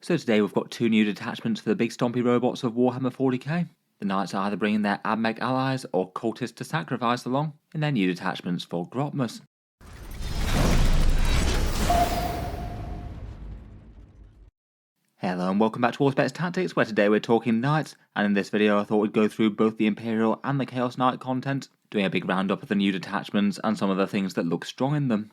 So today we've got two new detachments for the big stompy robots of Warhammer 40k. The Knights are either bringing their Admech allies or Cultists to sacrifice along in their new detachments for Grotmus. Hello and welcome back to Auspex Tactics, where today we're talking Knights, and in this video I thought we'd go through both the Imperial and the Chaos Knight content, doing a big roundup of the new detachments and some of the things that look strong in them.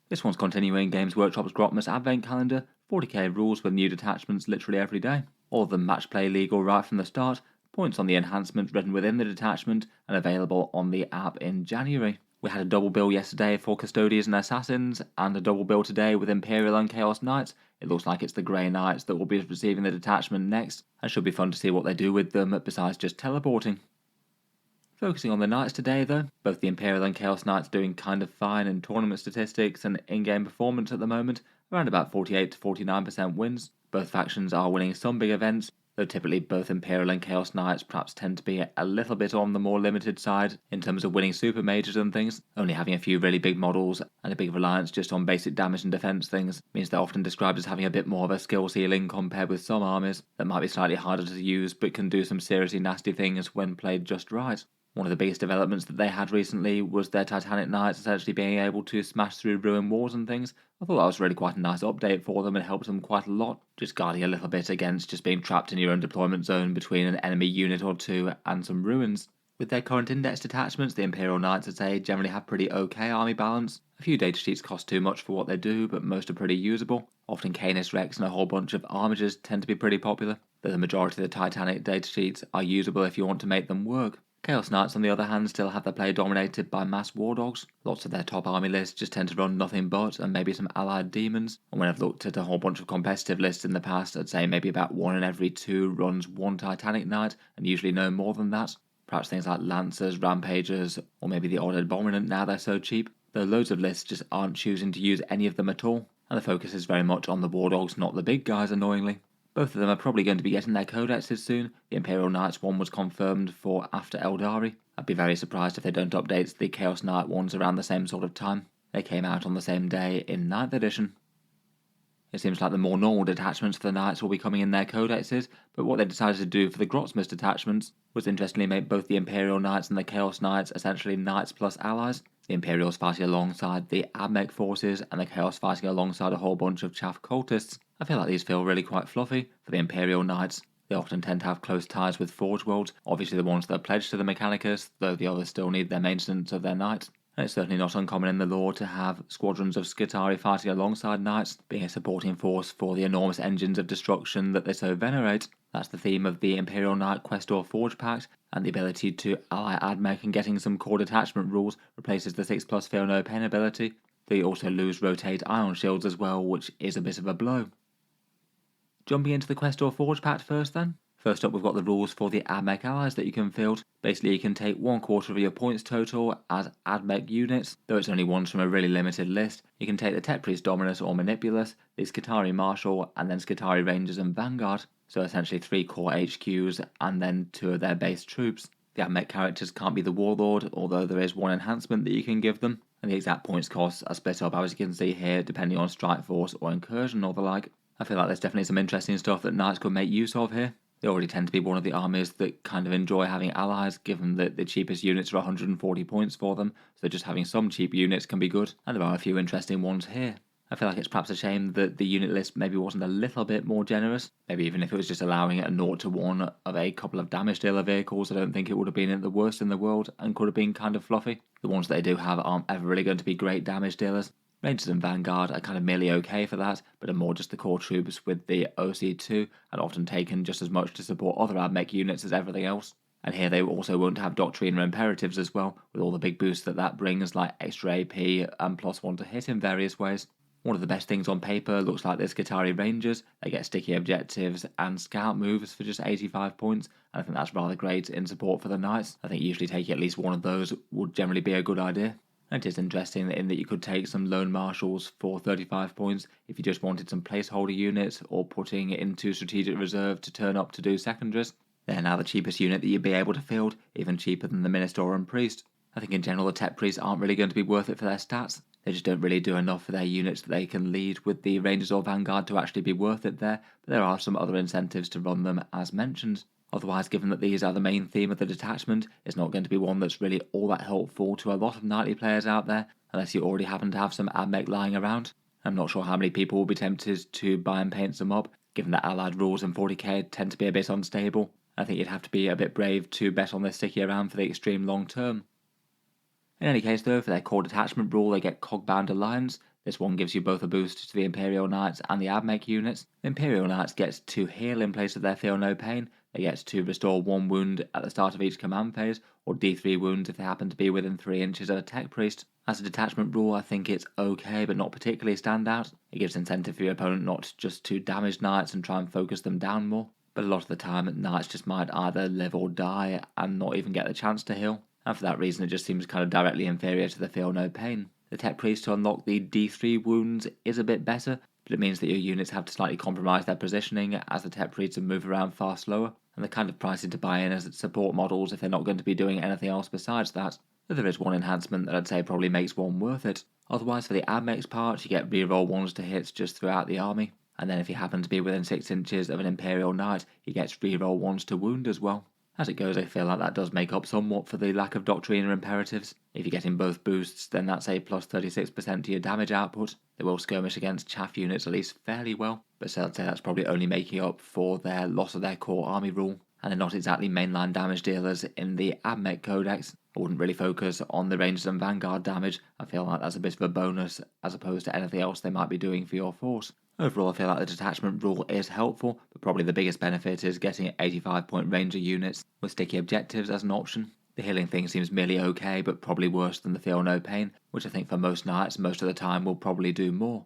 This one's continuing Games Workshop's Grotmus Advent Calendar, 40k rules with new detachments literally every day. All of them match play legal right from the start, points on the enhancements written within the detachment and available on the app in January. We had a double bill yesterday for Custodians and Assassins, and a double bill today with Imperial and Chaos Knights. It looks like it's the Grey Knights that will be receiving the detachment next, and should be fun to see what they do with them besides just teleporting. Focusing on the Knights today though, both the Imperial and Chaos Knights doing kind of fine in tournament statistics and in-game performance at the moment, around about 48 to 49% wins. Both factions are winning some big events, though typically both Imperial and Chaos Knights perhaps tend to be a little bit on the more limited side in terms of winning super majors and things. Only having a few really big models and a big reliance just on basic damage and defense things means they're often described as having a bit more of a skill ceiling compared with some armies that might be slightly harder to use but can do some seriously nasty things when played just right. One of the biggest developments that they had recently was their Titanic Knights essentially being able to smash through ruin walls and things. I thought that was really quite a nice update for them and helped them quite a lot, just guarding a little bit against just being trapped in your own deployment zone between an enemy unit or two and some ruins. With their current index detachments, the Imperial Knights, I'd say, generally have pretty okay army balance. A few datasheets cost too much for what they do, but most are pretty usable. Often Canis Rex and a whole bunch of armigers tend to be pretty popular, though the majority of the Titanic datasheets are usable if you want to make them work. Chaos Knights, on the other hand, still have their play dominated by mass war dogs. Lots of their top army lists just tend to run nothing but, and maybe some allied demons. And when I've looked at a whole bunch of competitive lists in the past, I'd say maybe about 1 in every 2 runs one Titanic Knight, and usually no more than that. Perhaps things like Lancers, Rampagers, or maybe the odd Abominant now they're so cheap. Though loads of lists just aren't choosing to use any of them at all, and the focus is very much on the war dogs, not the big guys, annoyingly. Both of them are probably going to be getting their codexes soon. The Imperial Knights one was confirmed for after Eldari. I'd be very surprised if they don't update the Chaos Knight ones around the same sort of time. They came out on the same day in 9th edition. It seems like the more normal detachments for the Knights will be coming in their codexes, but what they decided to do for the Grotmus detachments was interestingly make both the Imperial Knights and the Chaos Knights essentially Knights plus allies. The Imperials fighting alongside the Admech forces, and the Chaos fighting alongside a whole bunch of chaff cultists. I feel like these feel really quite fluffy. For the Imperial Knights, they often tend to have close ties with Forge Worlds, obviously the ones that are pledged to the Mechanicus, though the others still need their maintenance of their Knights. And it's certainly not uncommon in the lore to have squadrons of Skitarii fighting alongside Knights, being a supporting force for the enormous engines of destruction that they so venerate. That's the theme of the Imperial Knight Questor Forgepact, and the ability to ally Admech and getting some core detachment rules replaces the 6+ Feel No Pain ability. They also lose Rotate Ion Shields as well, which is a bit of a blow. Jumping into the Questor Forgepact first then. First up, we've got the rules for the Admech allies that you can field. Basically, you can take 1/4 of your points total as Admech units, though it's only ones from a really limited list. You can take the Tech Priest Dominus or Manipulus, the Skitarii Marshal, and then Skitarii Rangers and Vanguard. So essentially 3 core HQs and then 2 of their base troops. The Admech characters can't be the Warlord, although there is one enhancement that you can give them, and the exact points costs are split up as you can see here, depending on Strike Force or Incursion or the like. I feel like there's definitely some interesting stuff that Knights could make use of here. They already tend to be one of the armies that kind of enjoy having allies, given that the cheapest units are 140 points for them, so just having some cheap units can be good, and there are a few interesting ones here. I feel like it's perhaps a shame that the unit list maybe wasn't a little bit more generous. Maybe even if it was just allowing a 0-1 of a couple of damage dealer vehicles, I don't think it would have been the worst in the world and could have been kind of fluffy. The ones that they do have aren't ever really going to be great damage dealers. Rangers and Vanguard are kind of merely okay for that, but are more just the core troops with the OC2 and often taken just as much to support other Admech units as everything else. And here they also won't have Doctrine or Imperatives as well, with all the big boosts that brings, like extra AP and +1 to hit in various ways. One of the best things on paper looks like the Skitarii Rangers. They get sticky objectives and scout moves for just 85 points, and I think that's rather great in support for the Knights. I think usually taking at least one of those would generally be a good idea. And it is interesting in that you could take some Lone Marshals for 35 points if you just wanted some placeholder units or putting it into Strategic Reserve to turn up to do secondaries. They're now the cheapest unit that you'd be able to field, even cheaper than the Minister and Priest. I think in general the Tech Priests aren't really going to be worth it for their stats. They just don't really do enough for their units that they can lead with the Rangers or Vanguard to actually be worth it there, but there are some other incentives to run them as mentioned. Otherwise, given that these are the main theme of the detachment, it's not going to be one that's really all that helpful to a lot of knightly players out there, unless you already happen to have some Admech lying around. I'm not sure how many people will be tempted to buy and paint some up, given that allied rules in 40k tend to be a bit unstable. I think you'd have to be a bit brave to bet on this sticking around for the extreme long term. In any case though, for their core detachment rule they get Cogbound Alliance. This one gives you both a boost to the Imperial Knights and the Admech units. The Imperial Knights get to heal in place of their Feel No Pain. They get to restore 1 wound at the start of each command phase, or D3 wounds if they happen to be within 3 inches of a Tech Priest. As a detachment rule I think it's okay but not particularly stand out. It gives incentive for your opponent not just to damage Knights and try and focus them down more, but a lot of the time Knights just might either live or die and not even get the chance to heal. And for that reason it just seems kind of directly inferior to the Feel No Pain. The Tech Priest to unlock the D3 wounds is a bit better, but it means that your units have to slightly compromise their positioning as the Tech Priests move around far slower, and the kind of pricing to buy in as support models if they're not going to be doing anything else besides that. But there is one enhancement that I'd say probably makes one worth it. Otherwise for the Admech's part you get reroll 1s to hits just throughout the army, and then if you happen to be within 6 inches of an Imperial Knight he gets reroll 1s to wound as well. As it goes, I feel like that does make up somewhat for the lack of doctrine or imperatives. If you're getting both boosts, then that's a plus 36% to your damage output. They will skirmish against chaff units at least fairly well, but still I'd say that's probably only making up for their loss of their core army rule, and they're not exactly mainline damage dealers in the Admech Codex. I wouldn't really focus on the Rangers and Vanguard damage. I feel like that's a bit of a bonus as opposed to anything else they might be doing for your force. Overall, I feel like the detachment rule is helpful, but probably the biggest benefit is getting 85-point Ranger units with sticky objectives as an option. The healing thing seems merely okay, but probably worse than the Feel No Pain, which I think for most knights most of the time will probably do more.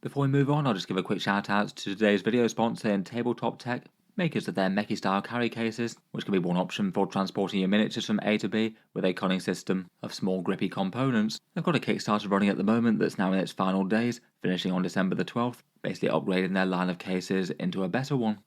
Before we move on, I'll just give a quick shout out to today's video sponsor in Tabletop Tech, makers of their Mechi style carry cases, which can be one option for transporting your miniatures from A to B with a conning system of small grippy components. They've got a Kickstarter running at the moment that's now in its final days, finishing on December the 12th, basically upgrading their line of cases into a better one.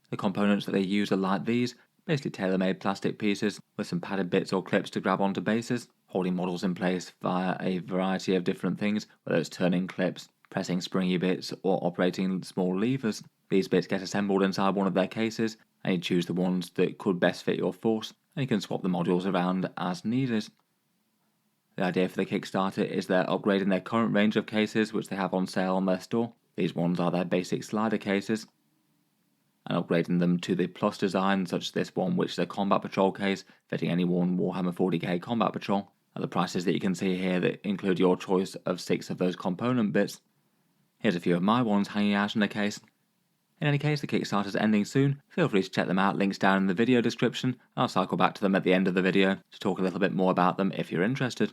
The components that they use are like these, basically tailor-made plastic pieces with some padded bits or clips to grab onto bases, holding models in place via a variety of different things, whether it's turning clips, pressing springy bits, or operating small levers. These bits get assembled inside one of their cases, and you choose the ones that could best fit your force, and you can swap the modules around as needed. The idea for the Kickstarter is they're upgrading their current range of cases which they have on sale on their store. These ones are their basic slider cases, and upgrading them to the Plus design, such as this one which is a Combat Patrol case fitting any one Warhammer 40k Combat Patrol, at the prices that you can see here that include your choice of 6 of those component bits. Here's a few of my ones hanging out in the case. In any case, the Kickstarter's ending soon. Feel free to check them out, links down in the video description. I'll cycle back to them at the end of the video to talk a little bit more about them if you're interested.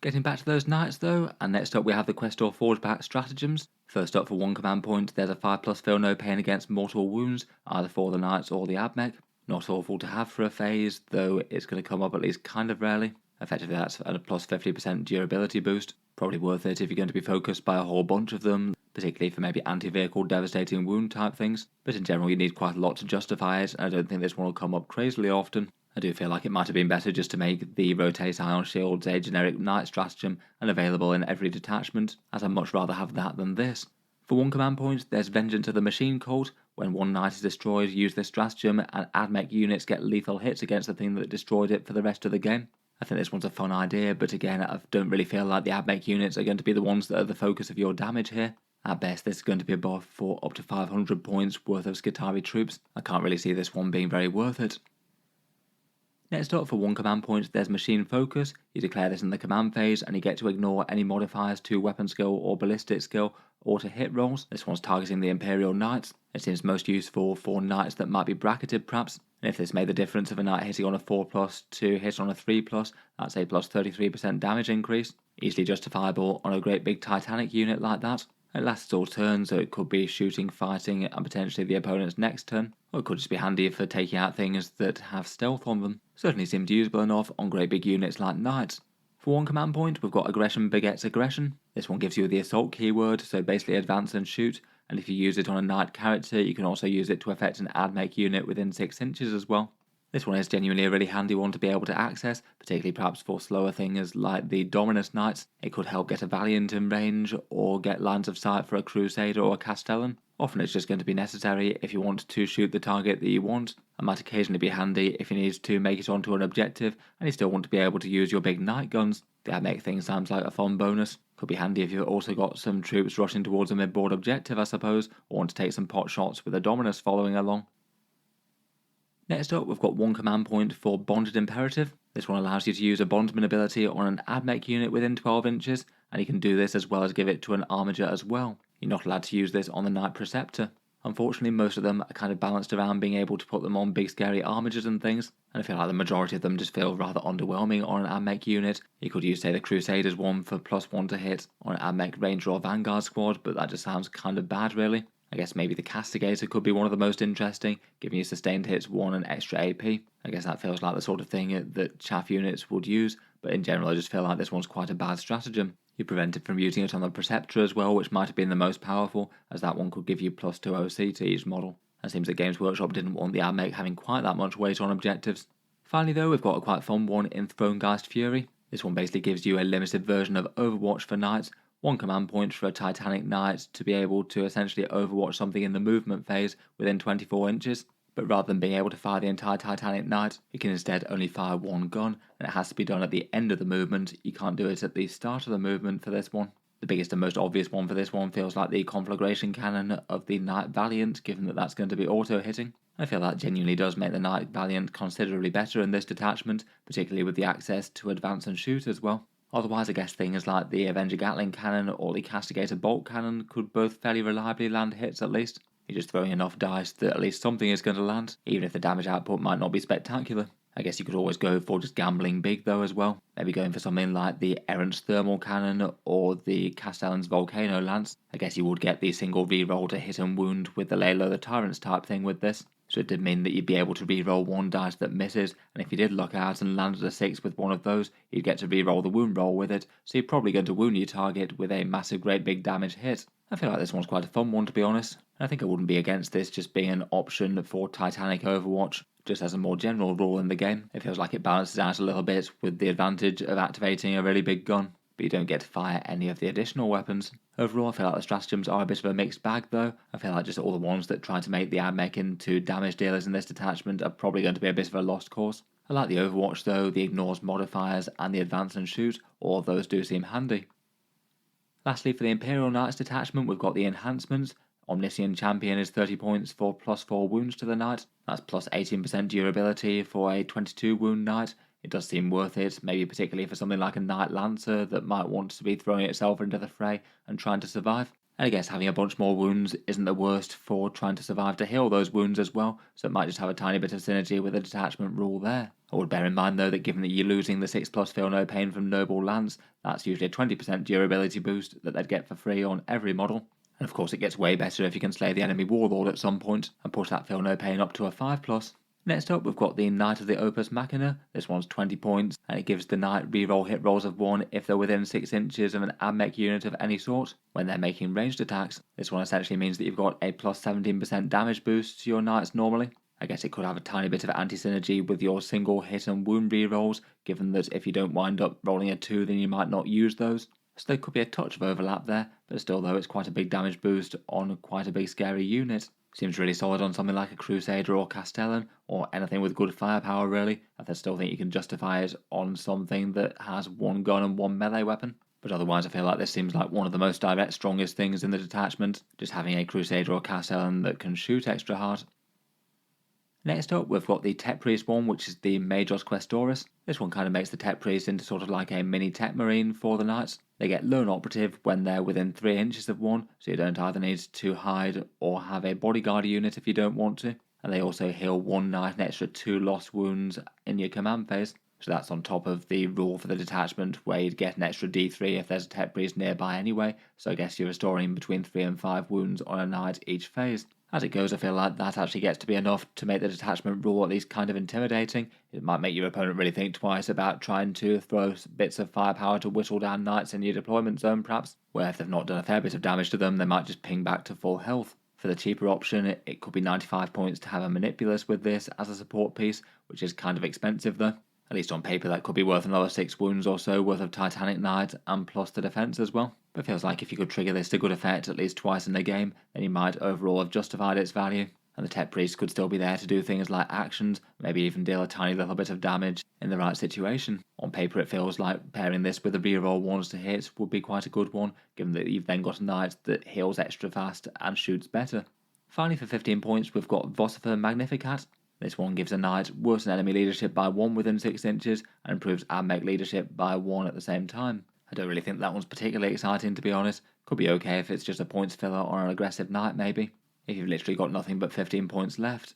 Getting back to those knights though, and next up we have the Questor Forgepact Stratagems. First up for 1 command point, there's a 5+ Feel No Pain against mortal wounds, either for the knights or the Admech. Not awful to have for a phase, though it's going to come up at least kind of rarely. Effectively that's a plus 50% durability boost. Probably worth it if you're going to be focused by a whole bunch of them, particularly for maybe anti-vehicle devastating wound type things, but in general you need quite a lot to justify it, and I don't think this one will come up crazily often. I do feel like it might have been better just to make the Rotate Ion Shields a generic knight stratagem and available in every detachment, as I'd much rather have that than this. For 1 command point, there's Vengeance of the Machine Cult. When one knight is destroyed, use this stratagem, and Admech units get lethal hits against the thing that destroyed it for the rest of the game. I think this one's a fun idea, but again, I don't really feel like the Admech units are going to be the ones that are the focus of your damage here. At best, this is going to be a buff for up to 500 points worth of Skitarii troops. I can't really see this one being very worth it. Next up, for 1 command point, there's Machine Focus. You declare this in the command phase, and you get to ignore any modifiers to weapon skill or ballistic skill, or to hit rolls. This one's targeting the Imperial Knights. It seems most useful for knights that might be bracketed perhaps, and if this made the difference of a knight hitting on a 4+ to hit on a 3+, that's a plus 33% damage increase. Easily justifiable on a great big Titanic unit like that. It lasts all turns, so it could be shooting, fighting, and potentially the opponent's next turn, or it could just be handy for taking out things that have stealth on them. Certainly seemed usable enough on great big units like knights. For 1 command point, we've got Aggression Begets Aggression. This one gives you the assault keyword, so basically advance and shoot, and if you use it on a knight character, you can also use it to affect an Admech unit within 6 inches as well. This one is genuinely a really handy one to be able to access, particularly perhaps for slower things like the Dominus Knights. It could help get a Valiant in range, or get lines of sight for a Crusader or a Castellan. Often it's just going to be necessary if you want to shoot the target that you want, and might occasionally be handy if you need to make it onto an objective and you still want to be able to use your big night guns. The Admech thing sounds like a fun bonus. Could be handy if you've also got some troops rushing towards a mid-board objective, I suppose, or want to take some pot shots with a Dominus following along. Next up, we've got one command point for Bonded Imperative. This one allows you to use a Bondsman ability on an Admech unit within 12 inches, and you can do this as well as give it to an Armiger as well. You're not allowed to use this on the Knight Preceptor. Unfortunately, most of them are kind of balanced around being able to put them on big scary Armigers and things, and I feel like the majority of them just feel rather underwhelming on an Admech unit. You could use, say, the Crusaders one for +1 to hit on an Admech Ranger or Vanguard squad, but that just sounds kind of bad really. I guess maybe the Castigator could be one of the most interesting, giving you sustained hits 1 and extra AP. I guess that feels like the sort of thing that chaff units would use, but in general I just feel like this one's quite a bad stratagem. You're prevented from using it on the Preceptor as well, which might have been the most powerful, as that one could give you +2 OC to each model. It seems that Games Workshop didn't want the Admech having quite that much weight on objectives. Finally though, we've got a quite fun one in Thronegeist Fury. This one basically gives you a limited version of Overwatch for Knights, one command point for a Titanic Knight to be able to essentially overwatch something in the movement phase within 24 inches. But rather than being able to fire the entire Titanic Knight, you can instead only fire one gun, and it has to be done at the end of the movement. You can't do it at the start of the movement for this one. The biggest and most obvious one for this one feels like the Conflagration Cannon of the Knight Valiant, given that that's going to be auto-hitting. I feel that genuinely does make the Knight Valiant considerably better in this detachment, particularly with the access to advance and shoot as well. Otherwise, I guess things like the Avenger Gatling Cannon or the Castigator Bolt Cannon could both fairly reliably land hits at least. You're just throwing enough dice that at least something is going to land, even if the damage output might not be spectacular. I guess you could always go for just gambling big though as well. Maybe going for something like the Errant's Thermal Cannon or the Castellan's Volcano Lance. I guess you would get the single reroll to hit and wound with the Laylo the Tyrants type thing with this. So it did mean that you'd be able to reroll one dice that misses, and if you did luck out and landed a 6 with one of those, you'd get to reroll the wound roll with it, so you're probably going to wound your target with a massive great big damage hit. I feel like this one's quite a fun one to be honest. I think I wouldn't be against this just being an option for Titanic Overwatch, just as a more general rule in the game. It feels like it balances out a little bit with the advantage of activating a really big gun, but you don't get to fire any of the additional weapons. Overall, I feel like the stratagems are a bit of a mixed bag though. I feel like just all the ones that try to make the Admech into damage dealers in this detachment are probably going to be a bit of a lost cause. I like the Overwatch though, the Ignores modifiers and the Advance and Shoot, all of those do seem handy. Lastly, for the Imperial Knights detachment, we've got the Enhancements. Omniscient Champion is 30 points for +4 wounds to the Knight. That's plus 18% durability for a 22 wound Knight. It does seem worth it, maybe particularly for something like a Knight Lancer that might want to be throwing itself into the fray and trying to survive. And I guess having a bunch more wounds isn't the worst for trying to survive to heal those wounds as well, so it might just have a tiny bit of synergy with the detachment rule there. I would bear in mind though that given that you're losing the 6+ feel no pain from Noble Lance, that's usually a 20% durability boost that they'd get for free on every model. And of course it gets way better if you can slay the enemy warlord at some point and push that feel no pain up to a 5+. Next up, we've got the Knight of the Opus Machina. This one's 20 points, and it gives the Knight reroll hit rolls of 1 if they're within 6 inches of an Admech unit of any sort when they're making ranged attacks. This one essentially means that you've got a plus 17% damage boost to your Knights normally. I guess it could have a tiny bit of anti-synergy with your single hit and wound rerolls, given that if you don't wind up rolling a 2 then you might not use those. So there could be a touch of overlap there, but still though it's quite a big damage boost on quite a big scary unit. Seems really solid on something like a Crusader or Castellan, or anything with good firepower really. I still think you can justify it on something that has one gun and one melee weapon. But otherwise I feel like this seems like one of the most direct, strongest things in the detachment, just having a Crusader or Castellan that can shoot extra hard. Next up, we've got the Tech Priest one, which is the Majos Questoris. This one kind of makes the Tech Priest into sort of like a mini Tech Marine for the Knights. They get Lone Operative when they're within 3 inches of one, so you don't either need to hide or have a bodyguard unit if you don't want to. And they also heal 1 Knight and extra 2 lost wounds in your command phase. So that's on top of the rule for the detachment where you'd get an extra D3 if there's a Tech Priest nearby anyway, so I guess you're restoring between 3 and 5 wounds on a Knight each phase. As it goes, I feel like that actually gets to be enough to make the detachment rule at least kind of intimidating. It might make your opponent really think twice about trying to throw bits of firepower to whittle down Knights in your deployment zone perhaps, where if they've not done a fair bit of damage to them, they might just ping back to full health. For the cheaper option, it could be 95 points to have a Manipulus with this as a support piece, which is kind of expensive though. At least on paper that could be worth another 6 wounds or so worth of Titanic Knight and plus the defense as well. But it feels like if you could trigger this to good effect at least twice in the game, then you might overall have justified its value. And the Tech Priest could still be there to do things like actions, maybe even deal a tiny little bit of damage in the right situation. On paper it feels like pairing this with the reroll ones to hit would be quite a good one, given that you've then got a knight that heals extra fast and shoots better. Finally for 15 points we've got Vocifer Magnificat. This one gives a knight worsen enemy leadership by 1 within 6 inches and improves Admech leadership by 1 at the same time. I don't really think that one's particularly exciting to be honest. Could be okay if it's just a points filler or an aggressive knight maybe, if you've literally got nothing but 15 points left.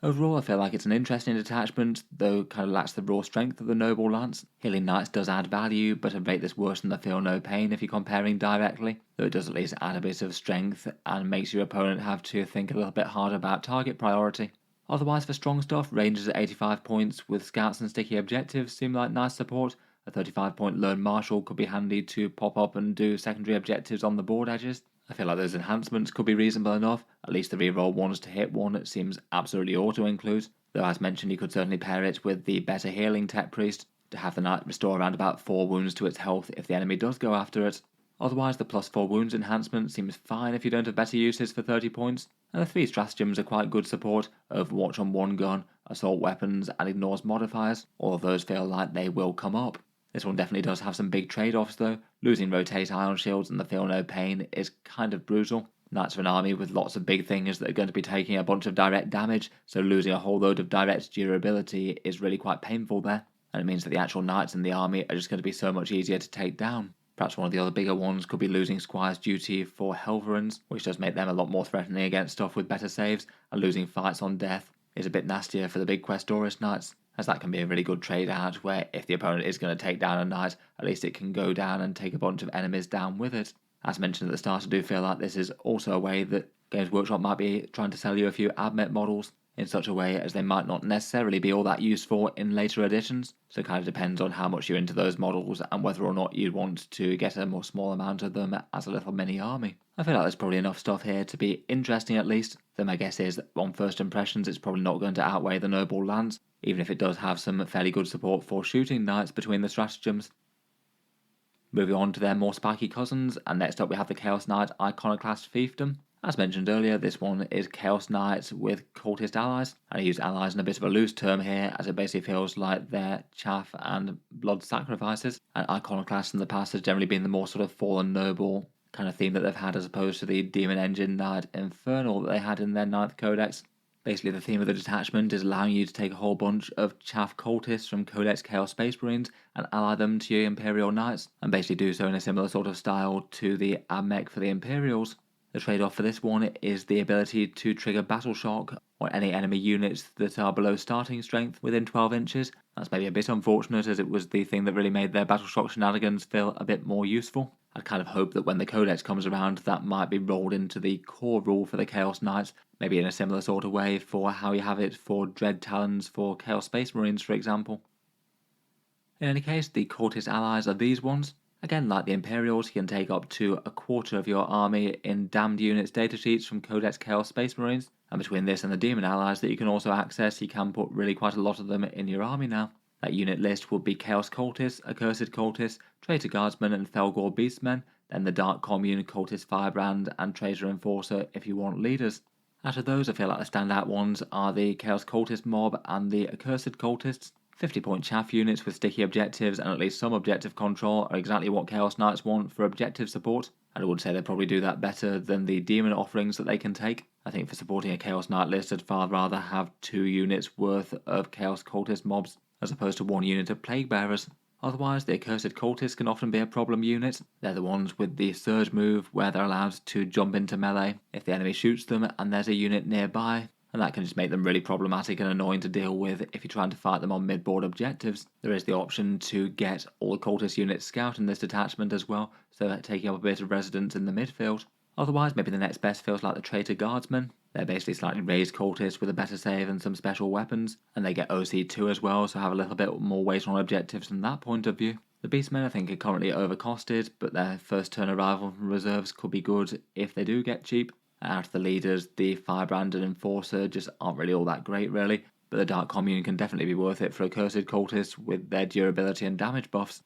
Overall I feel like it's an interesting detachment, though kind of lacks the raw strength of the Noble Lance. Healing Knights does add value, but at a rate that's worse than the Feel No Pain if you're comparing directly, though it does at least add a bit of strength and makes your opponent have to think a little bit harder about target priority. Otherwise for strong stuff, Rangers at 85 points with Scouts and Sticky Objectives seem like nice support. A 35 point Learned Marshal could be handy to pop up and do secondary objectives on the board edges. I feel like those enhancements could be reasonable enough, at least the reroll ones to hit one it seems absolutely auto-include, though as mentioned you could certainly pair it with the better healing Tech Priest to have the knight restore around about 4 wounds to its health if the enemy does go after it. Otherwise the plus 4 wounds enhancement seems fine if you don't have better uses for 30 points, and the 3 stratagems are quite good support of Watch on one gun, assault weapons and ignores modifiers. All of those feel like they will come up. This one definitely does have some big trade-offs though. Losing rotate ion shields and the Feel No Pain is kind of brutal. Knights are an army with lots of big things that are going to be taking a bunch of direct damage, so losing a whole load of direct durability is really quite painful there, and it means that the actual knights in the army are just going to be so much easier to take down. Perhaps one of the other bigger ones could be losing Squire's Duty for Helverins, which does make them a lot more threatening against stuff with better saves, and losing Fights on Death is a bit nastier for the big Questorist Knights, as that can be a really good trade out where if the opponent is going to take down a knight, at least it can go down and take a bunch of enemies down with it. As mentioned at the start, I do feel like this is also a way that Games Workshop might be trying to sell you a few Admech models in such a way as they might not necessarily be all that useful in later editions, so it kind of depends on how much you're into those models and whether or not you'd want to get a more small amount of them as a little mini army. I feel like there's probably enough stuff here to be interesting at least, though my guess is that on first impressions it's probably not going to outweigh the Noble Lance, even if it does have some fairly good support for shooting knights between the stratagems. Moving on to their more spiky cousins, and next up we have the Chaos Knight Iconoclast Fiefdom. As mentioned earlier, this one is Chaos Knights with Cultist Allies, and I use allies in a bit of a loose term here as it basically feels like they're chaff and blood sacrifices, and Iconoclast in the past has generally been the more sort of fallen noble kind of theme that they've had as opposed to the Demon Engine Knight Infernal that they had in their 9th Codex. Basically the theme of the detachment is allowing you to take a whole bunch of chaff cultists from Codex Chaos Space Marines and ally them to your Imperial Knights, and basically do so in a similar sort of style to the Admech for the Imperials. The trade-off for this one is the ability to trigger Battle Shock on any enemy units that are below starting strength within 12 inches. That's maybe a bit unfortunate as it was the thing that really made their Battle Shock shenanigans feel a bit more useful. I'd kind of hope that when the Codex comes around that might be rolled into the core rule for the Chaos Knights, maybe in a similar sort of way for how you have it for Dread Talons for Chaos Space Marines for example. In any case, the Cultist Allies are these ones. Again, like the Imperials, you can take up to a quarter of your army in Damned Units datasheets from Codex Chaos Space Marines, and between this and the Demon Allies that you can also access, you can put really quite a lot of them in your army now. That unit list would be Chaos Cultists, Accursed Cultists, Traitor Guardsmen and Felgor Beastmen, then the Dark Commune, Cultist Firebrand and Traitor Enforcer if you want leaders. Out of those, I feel like the standout ones are the Chaos Cultist mob and the Accursed Cultists. 50-point chaff units with sticky objectives and at least some objective control are exactly what Chaos Knights want for objective support, and I would say they probably do that better than the demon offerings that they can take. I think for supporting a Chaos Knight list I'd far rather have 2 units worth of Chaos Cultist mobs as opposed to 1 unit of Plague Bearers. Otherwise, the Accursed Cultists can often be a problem unit. They're the ones with the Surge move where they're allowed to jump into melee if the enemy shoots them and there's a unit nearby, and that can just make them really problematic and annoying to deal with if you're trying to fight them on mid-board objectives. There is the option to get all the Cultist units scout in this detachment as well, so taking up a bit of residence in the midfield. Otherwise, maybe the next best feels like the Traitor Guardsmen. They're basically slightly raised cultists with a better save and some special weapons, and they get OC2 as well, so have a little bit more weight on objectives from that point of view. The Beastmen I think are currently overcosted, but their first turn arrival from reserves could be good if they do get cheap. Out of the leaders, the Firebrand and Enforcer just aren't really all that great really, but the Dark Commune can definitely be worth it for Accursed Cultists with their durability and damage buffs.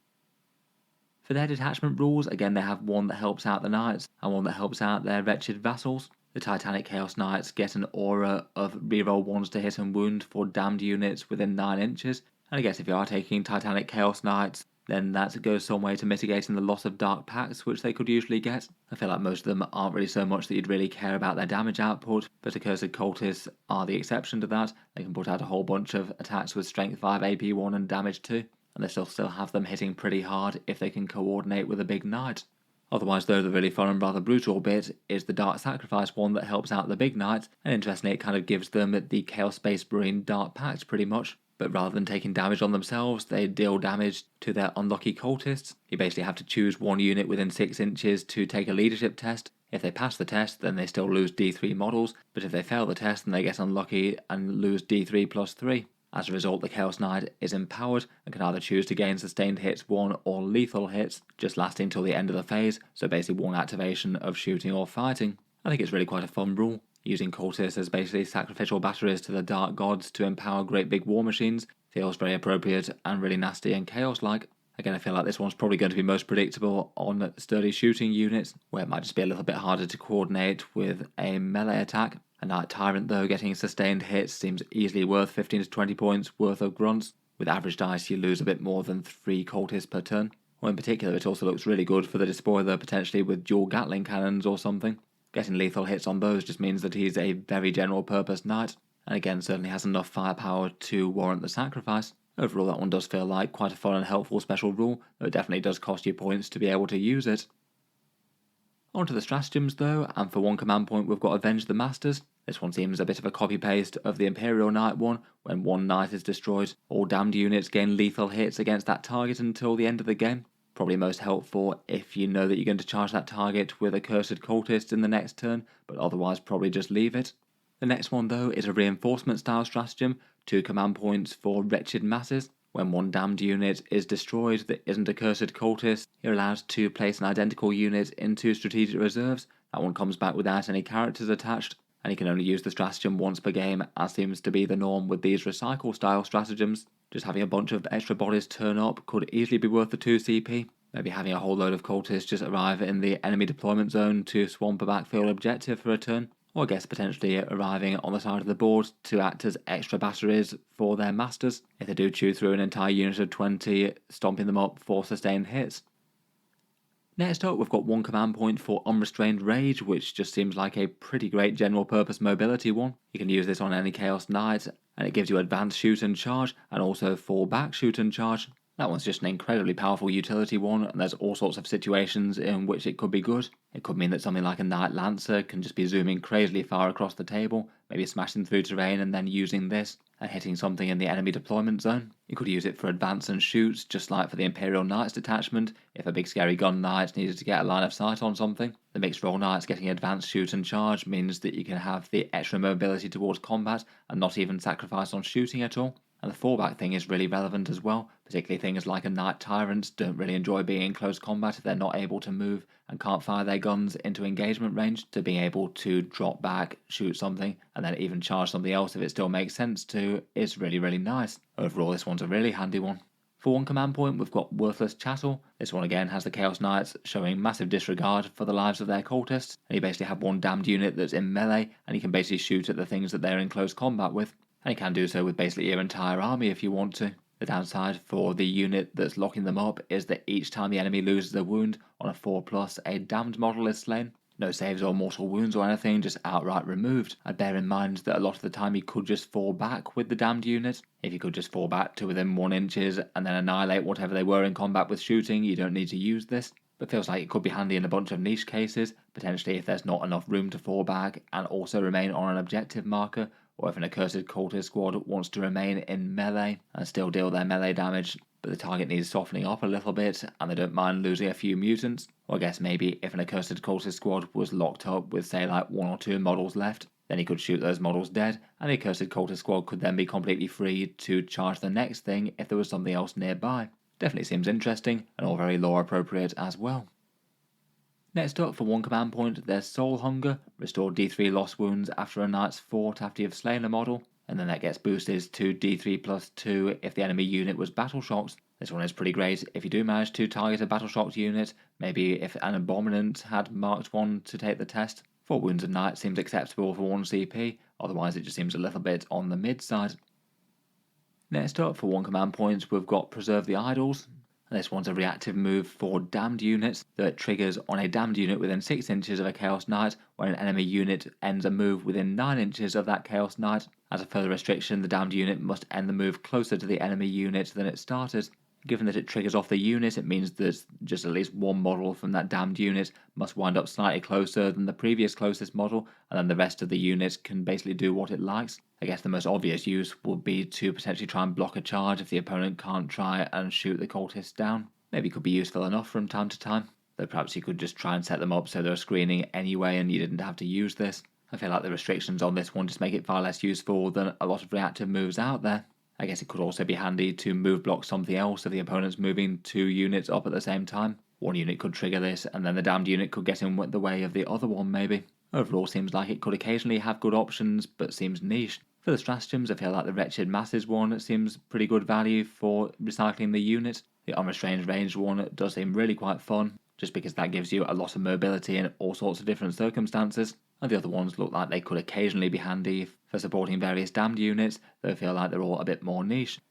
For their detachment rules, again they have one that helps out the Knights and one that helps out their wretched vassals. The Titanic Chaos Knights get an aura of reroll 1s to hit and wound for damned units within 9 inches, and I guess if you are taking Titanic Chaos Knights, then that goes some way to mitigating the loss of Dark Pacts which they could usually get. I feel like most of them aren't really so much that you'd really care about their damage output, but Accursed Cultists are the exception to that. They can put out a whole bunch of attacks with Strength 5, AP 1 and Damage 2, and they still have them hitting pretty hard if they can coordinate with a big Knight. Otherwise though, the really fun and rather brutal bit is the Dark Sacrifice one that helps out the big Knights, and interestingly it kind of gives them the Chaos Space Marine Dark Pact pretty much. But rather than taking damage on themselves, they deal damage to their unlucky cultists. You basically have to choose one unit within 6 inches to take a leadership test. If they pass the test, then they still lose D3 models, but if they fail the test, then they get unlucky and lose D3 plus 3. As a result, the Chaos Knight is empowered and can either choose to gain sustained hits 1 or lethal hits, just lasting till the end of the phase, so basically one activation of shooting or fighting. I think it's really quite a fun rule. Using cultists as basically sacrificial batteries to the dark gods to empower great big war machines feels very appropriate and really nasty and chaos-like. Again, I feel like this one's probably going to be most predictable on sturdy shooting units, where it might just be a little bit harder to coordinate with a melee attack. A Knight Tyrant though, getting sustained hits seems easily worth 15 to 20 points worth of grunts. With average dice you lose a bit more than 3 cultists per turn. Or in particular it also looks really good for the Despoiler, potentially with dual Gatling cannons or something. Getting lethal hits on those just means that he's a very general purpose Knight, and again certainly has enough firepower to warrant the sacrifice. Overall that one does feel like quite a fun and helpful special rule, though it definitely does cost you points to be able to use it. On to the stratagems though, and for one command point we've got Avenge the Masters. This one seems a bit of a copy-paste of the Imperial Knight one. When one Knight is destroyed, all damned units gain lethal hits against that target until the end of the game. Probably most helpful if you know that you're going to charge that target with Accursed Cultist in the next turn, but otherwise probably just leave it. The next one though is a reinforcement style stratagem, 2 command points for Wretched Masses. When one damned unit is destroyed that isn't Accursed Cultist, you're allowed to place an identical unit into strategic reserves. That one comes back without any characters attached, and you can only use the stratagem once per game, as seems to be the norm with these recycle style stratagems. Just having a bunch of extra bodies turn up could easily be worth the 2 CP. Maybe having a whole load of cultists just arrive in the enemy deployment zone to swamp a backfield objective for a turn, or I guess potentially arriving on the side of the board to act as extra batteries for their masters if they do chew through an entire unit of 20, stomping them up for sustained hits. Next up we've got 1 command point for Unrestrained Rage, which just seems like a pretty great general purpose mobility one. You can use this on any Chaos Knight, and it gives you advanced shoot and charge, and also fall back shoot and charge. That one's just an incredibly powerful utility one, and there's all sorts of situations in which it could be good. It could mean that something like a Knight Lancer can just be zooming crazily far across the table, maybe smashing through terrain and then using this and hitting something in the enemy deployment zone. You could use it for advance and shoots, just like for the Imperial Knights detachment, if a big scary gun Knight needed to get a line of sight on something. The mixed role Knights getting advanced shoot and charge means that you can have the extra mobility towards combat and not even sacrifice on shooting at all. And the fallback thing is really relevant as well, particularly things like a Knight Tyrant don't really enjoy being in close combat if they're not able to move and can't fire their guns into engagement range, so being able to drop back, shoot something, and then even charge something else if it still makes sense to is really nice. Overall this one's a really handy one. For 1 command point we've got Worthless Chattel. This one again has the Chaos Knights showing massive disregard for the lives of their cultists, and you basically have one damned unit that's in melee and you can basically shoot at the things that they're in close combat with. And you can do so with basically your entire army if you want to. The downside for the unit that's locking them up is that each time the enemy loses a wound on a 4+, a damned model is slain. No saves or mortal wounds or anything, just outright removed. And bear in mind that a lot of the time you could just fall back with the damned unit. If you could just fall back to within 1 inches and then annihilate whatever they were in combat with shooting, you don't need to use this. But feels like it could be handy in a bunch of niche cases, potentially if there's not enough room to fall back and also remain on an objective marker, or if an Accursed Cultist squad wants to remain in melee and still deal their melee damage, but the target needs softening up a little bit and they don't mind losing a few mutants. Or I guess maybe if an Accursed Cultist squad was locked up with say like 1 or 2 models left, then he could shoot those models dead, and the Accursed Cultist squad could then be completely free to charge the next thing if there was something else nearby. Definitely seems interesting, and all very lore appropriate as well. Next up, for one command point, there's Soul Hunger. Restore D3 lost wounds after a knight's fought after you've slain a model, and then that gets boosted to D3+2 if the enemy unit was battle shocked. This one is pretty great if you do manage to target a battle shocked unit, maybe if an Abominant had marked one to take the test. 4 wounds a knight seems acceptable for 1 CP, otherwise it just seems a little bit on the mid side. Next up, for one command point, we've got Preserve the Idols. This one's a reactive move for damned units that triggers on a damned unit within 6 inches of a Chaos Knight when an enemy unit ends a move within 9 inches of that Chaos Knight. As a further restriction, the damned unit must end the move closer to the enemy unit than it started. Given that it triggers off the unit, it means that just at least one model from that damned unit must wind up slightly closer than the previous closest model, and then the rest of the unit can basically do what it likes. I guess the most obvious use would be to potentially try and block a charge if the opponent can't try and shoot the cultists down. Maybe could be useful enough from time to time, though perhaps you could just try and set them up so they're screening anyway and you didn't have to use this. I feel like the restrictions on this one just make it far less useful than a lot of reactive moves out there. I guess it could also be handy to move block something else if the opponent's moving 2 units up at the same time. One unit could trigger this, and then the damned unit could get in the way of the other one maybe. Overall seems like it could occasionally have good options, but seems niche. For the stratagems, I feel like the Wretched Masses one seems pretty good value for recycling the unit. The Unrestrained Ranged one does seem really quite fun, just because that gives you a lot of mobility in all sorts of different circumstances. And the other ones look like they could occasionally be handy for supporting various damned units, though I feel like they're all a bit more niche.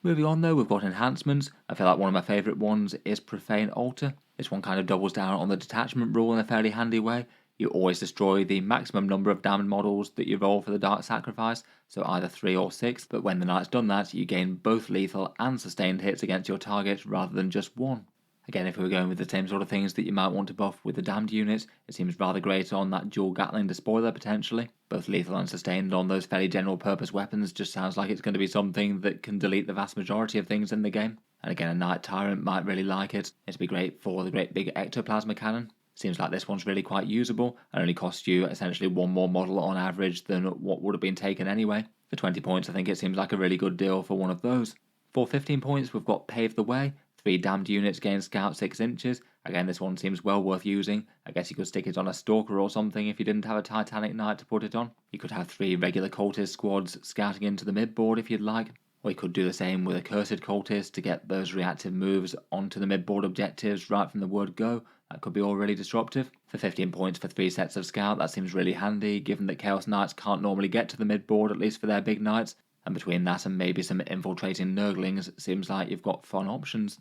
Moving on though, we've got Enhancements. I feel like one of my favourite ones is Profane Altar. This one kind of doubles down on the detachment rule in a fairly handy way. You always destroy the maximum number of damned models that you roll for the Dark Sacrifice, so either 3 or 6, but when the knight's done that, you gain both lethal and sustained hits against your target rather than just one. Again, if we were going with the same sort of things that you might want to buff with the damned units, it seems rather great on that dual Gatling Despoiler potentially. Both lethal and sustained on those fairly general purpose weapons just sounds like it's going to be something that can delete the vast majority of things in the game. And again, a Knight Tyrant might really like it. It'd be great for the great big Ectoplasma Cannon. Seems like this one's really quite usable and only costs you essentially one more model on average than what would have been taken anyway. For 20 points, I think it seems like a really good deal for one of those. For 15 points, we've got Pave the Way. 3 damned units gain scout 6 inches. Again, this one seems well worth using. I guess you could stick it on a Stalker or something if you didn't have a Titanic Knight to put it on. You could have 3 regular Cultist squads scouting into the midboard if you'd like. Or you could do the same with a Cursed Cultist to get those reactive moves onto the midboard objectives right from the word go. That could be all really disruptive. For 15 points for 3 sets of scout, that seems really handy, given that Chaos Knights can't normally get to the midboard, at least for their big knights. And between that and maybe some infiltrating Nurglings, it seems like you've got fun options.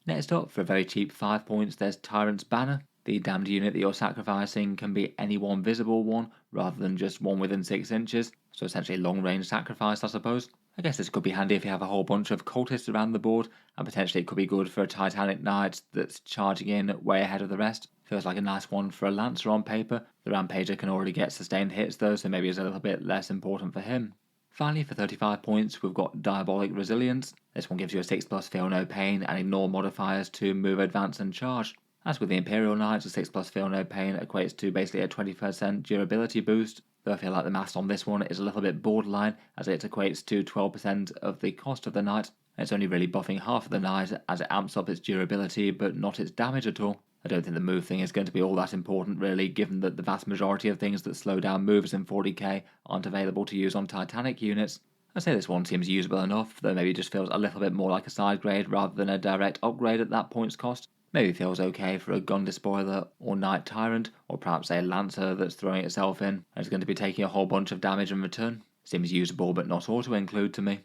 Next up, for a very cheap 5 points, there's Tyrant's Banner. The damned unit that you're sacrificing can be any one visible one, rather than just one within 6 inches, so essentially long range sacrifice I suppose. I guess this could be handy if you have a whole bunch of cultists around the board, and potentially it could be good for a Titanic Knight that's charging in way ahead of the rest. Feels like a nice one for a Lancer on paper. The Rampager can already get sustained hits though, so maybe it's a little bit less important for him. Finally, for 35 points, we've got Diabolic Resilience. This one gives you a 6+ Feel No Pain and ignore modifiers to move, advance and charge. As with the Imperial Knights, a 6+ Feel No Pain equates to basically a 20% durability boost, though I feel like the math on this one is a little bit borderline, as it equates to 12% of the cost of the Knight, and it's only really buffing half of the Knight as it amps up its durability but not its damage at all. I don't think the move thing is going to be all that important really, given that the vast majority of things that slow down moves in 40k aren't available to use on Titanic units. I'd say this one seems usable enough, though maybe just feels a little bit more like a side grade rather than a direct upgrade at that points cost. Maybe feels okay for a Gun Despoiler or Knight Tyrant, or perhaps a Lancer that's throwing itself in and is going to be taking a whole bunch of damage in return. Seems usable but not auto-include to me.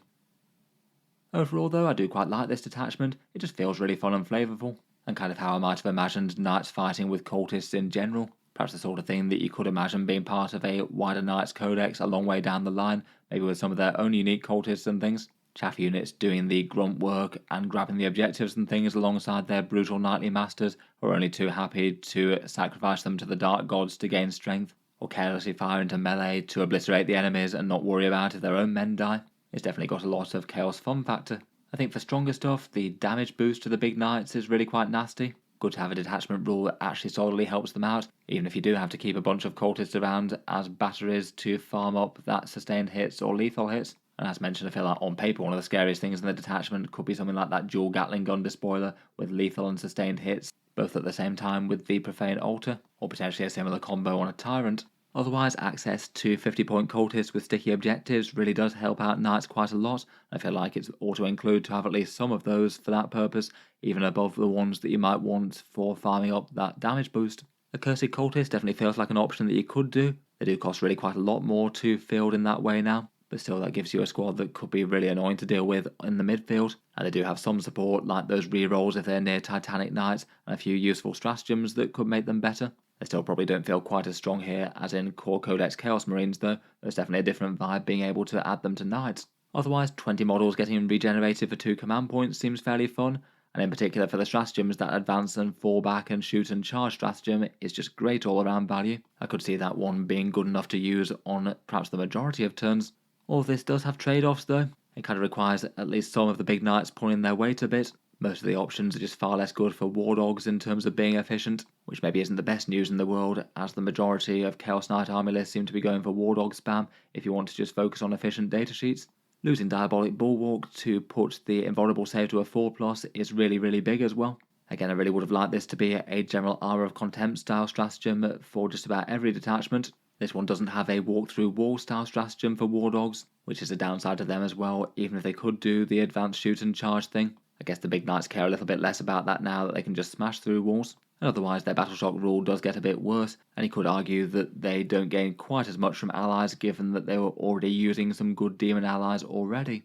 Overall though, I do quite like this detachment. It just feels really fun and flavourful, and kind of how I might have imagined knights fighting with cultists in general. Perhaps the sort of thing that you could imagine being part of a wider Knights Codex a long way down the line, maybe with some of their own unique cultists and things. Chaff units doing the grunt work and grabbing the objectives and things alongside their brutal knightly masters, who are only too happy to sacrifice them to the dark gods to gain strength, or carelessly fire into melee to obliterate the enemies and not worry about if their own men die. It's definitely got a lot of chaos fun factor. I think for stronger stuff, the damage boost to the big knights is really quite nasty. Good to have a detachment rule that actually solidly helps them out, even if you do have to keep a bunch of cultists around as batteries to farm up that sustained hits or lethal hits. And as mentioned, I feel like on paper one of the scariest things in the detachment could be something like that dual Gatling gun despoiler with lethal and sustained hits both at the same time with the Profane Altar, or potentially a similar combo on a Tyrant. Otherwise, access to 50-point cultists with sticky objectives really does help out knights quite a lot. I feel like it's auto-include to have at least some of those for that purpose, even above the ones that you might want for farming up that damage boost. A Cursed Cultist definitely feels like an option that you could do. They do cost really quite a lot more to field in that way now, but still that gives you a squad that could be really annoying to deal with in the midfield, and they do have some support like those rerolls if they're near Titanic Knights, and a few useful stratagems that could make them better. They still probably don't feel quite as strong here as in Core Codex Chaos Marines though. There's definitely a different vibe being able to add them to Knights. Otherwise, 20 models getting regenerated for 2 command points seems fairly fun, and in particular for the stratagems, that advance and fall back and shoot and charge stratagem is just great all around value. I could see that one being good enough to use on perhaps the majority of turns. All of this does have trade-offs though. It kind of requires at least some of the big knights pulling their weight a bit. Most of the options are just far less good for war dogs in terms of being efficient, which maybe isn't the best news in the world, as the majority of Chaos Knight army lists seem to be going for war dog spam if you want to just focus on efficient datasheets. Losing Diabolic Bulwark to put the invulnerable save to a 4+ is really big as well. Again, I really would have liked this to be a General Armor of Contempt style stratagem for just about every detachment. This one doesn't have a walk through wall style stratagem for war dogs, which is a downside to them as well, even if they could do the advanced shoot and charge thing. I guess the big knights care a little bit less about that now that they can just smash through walls. And otherwise their battle shock rule does get a bit worse, and you could argue that they don't gain quite as much from allies given that they were already using some good demon allies already.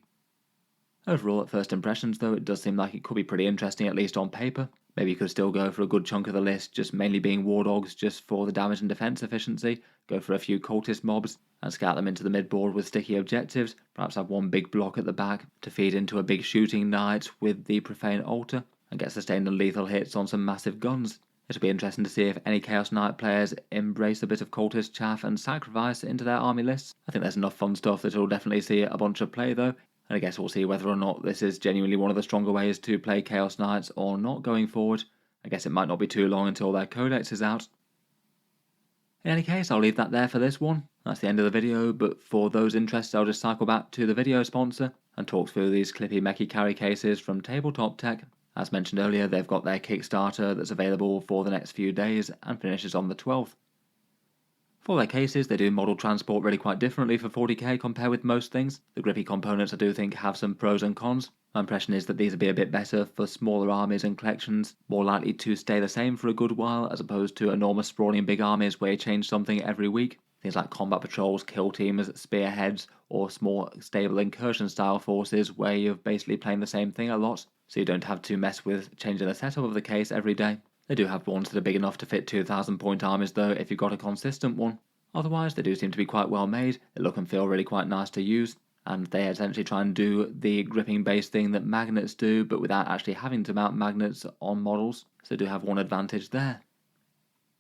Overall, at first impressions though, it does seem like it could be pretty interesting, at least on paper. Maybe you could still go for a good chunk of the list, just mainly being war dogs just for the damage and defense efficiency, go for a few cultist mobs, and scout them into the midboard with sticky objectives, perhaps have one big block at the back to feed into a big shooting knight with the Profane Altar, and get sustained and lethal hits on some massive guns. It'll be interesting to see if any Chaos Knight players embrace a bit of cultist chaff and sacrifice into their army lists. I think there's enough fun stuff that will definitely see a bunch of play though, and I guess we'll see whether or not this is genuinely one of the stronger ways to play Chaos Knights or not going forward. I guess it might not be too long until their codex is out. In any case, I'll leave that there for this one. That's the end of the video, but for those interested, I'll just cycle back to the video sponsor and talk through these clippy Mechi carry cases from Tabletop Tech. As mentioned earlier, they've got their Kickstarter that's available for the next few days and finishes on the 12th. For their cases, they do model transport really quite differently for 40k compared with most things. The grippy components I do think have some pros and cons. My impression is that these would be a bit better for smaller armies and collections, more likely to stay the same for a good while as opposed to enormous sprawling big armies where you change something every week. Things like combat patrols, kill teams, spearheads, or small stable incursion style forces where you're basically playing the same thing a lot, so you don't have to mess with changing the setup of the case every day. They do have ones that are big enough to fit 2,000 point armies though if you've got a consistent one. Otherwise they do seem to be quite well made, they look and feel really quite nice to use, and they essentially try and do the gripping based thing that magnets do but without actually having to mount magnets on models, so they do have one advantage there.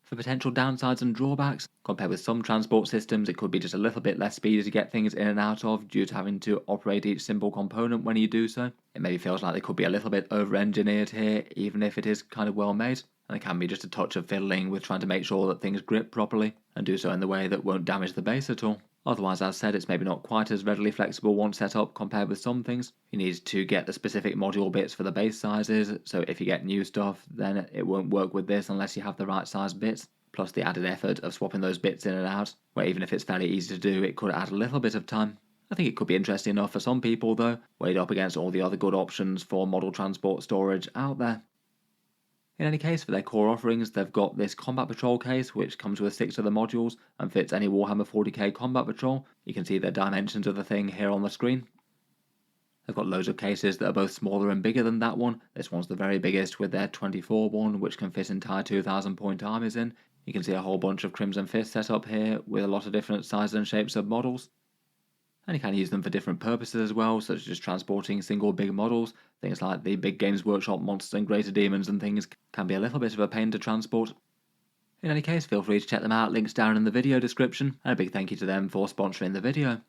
For potential downsides and drawbacks, compared with some transport systems, it could be just a little bit less speedy to get things in and out of due to having to operate each simple component when you do so. It maybe feels like they could be a little bit over-engineered here, even if it is kind of well made, and it can be just a touch of fiddling with trying to make sure that things grip properly, and do so in the way that won't damage the base at all. Otherwise, as said, it's maybe not quite as readily flexible once set up compared with some things. You need to get the specific module bits for the base sizes, so if you get new stuff, then it won't work with this unless you have the right size bits, plus the added effort of swapping those bits in and out, where even if it's fairly easy to do, it could add a little bit of time. I think it could be interesting enough for some people though, weighed up against all the other good options for model transport storage out there. In any case, for their core offerings, they've got this Combat Patrol case, which comes with 6 of the modules and fits any Warhammer 40k Combat Patrol. You can see the dimensions of the thing here on the screen. They've got loads of cases that are both smaller and bigger than that one. This one's the very biggest with their 24 one, which can fit entire 2,000 point armies in. You can see a whole bunch of Crimson Fist set up here with a lot of different sizes and shapes of models. And you can use them for different purposes as well, such as just transporting single big models. Things like the Big Games Workshop monsters and greater demons and things can be a little bit of a pain to transport. In any case, feel free to check them out, links down in the video description, and a big thank you to them for sponsoring the video.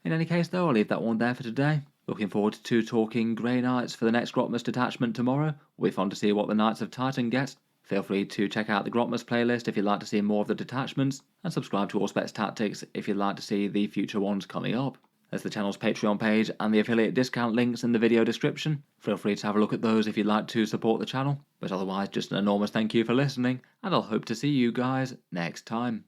In any case though, I'll leave that one there for today. Looking forward to talking Grey Knights for the next Grotmas detachment tomorrow. Will be fun to see what the Knights of Titan get. Feel free to check out the Grotmas playlist if you'd like to see more of the detachments, and subscribe to Auspex Tactics if you'd like to see the future ones coming up. There's the channel's Patreon page and the affiliate discount links in the video description. Feel free to have a look at those if you'd like to support the channel. But otherwise, just an enormous thank you for listening, and I'll hope to see you guys next time.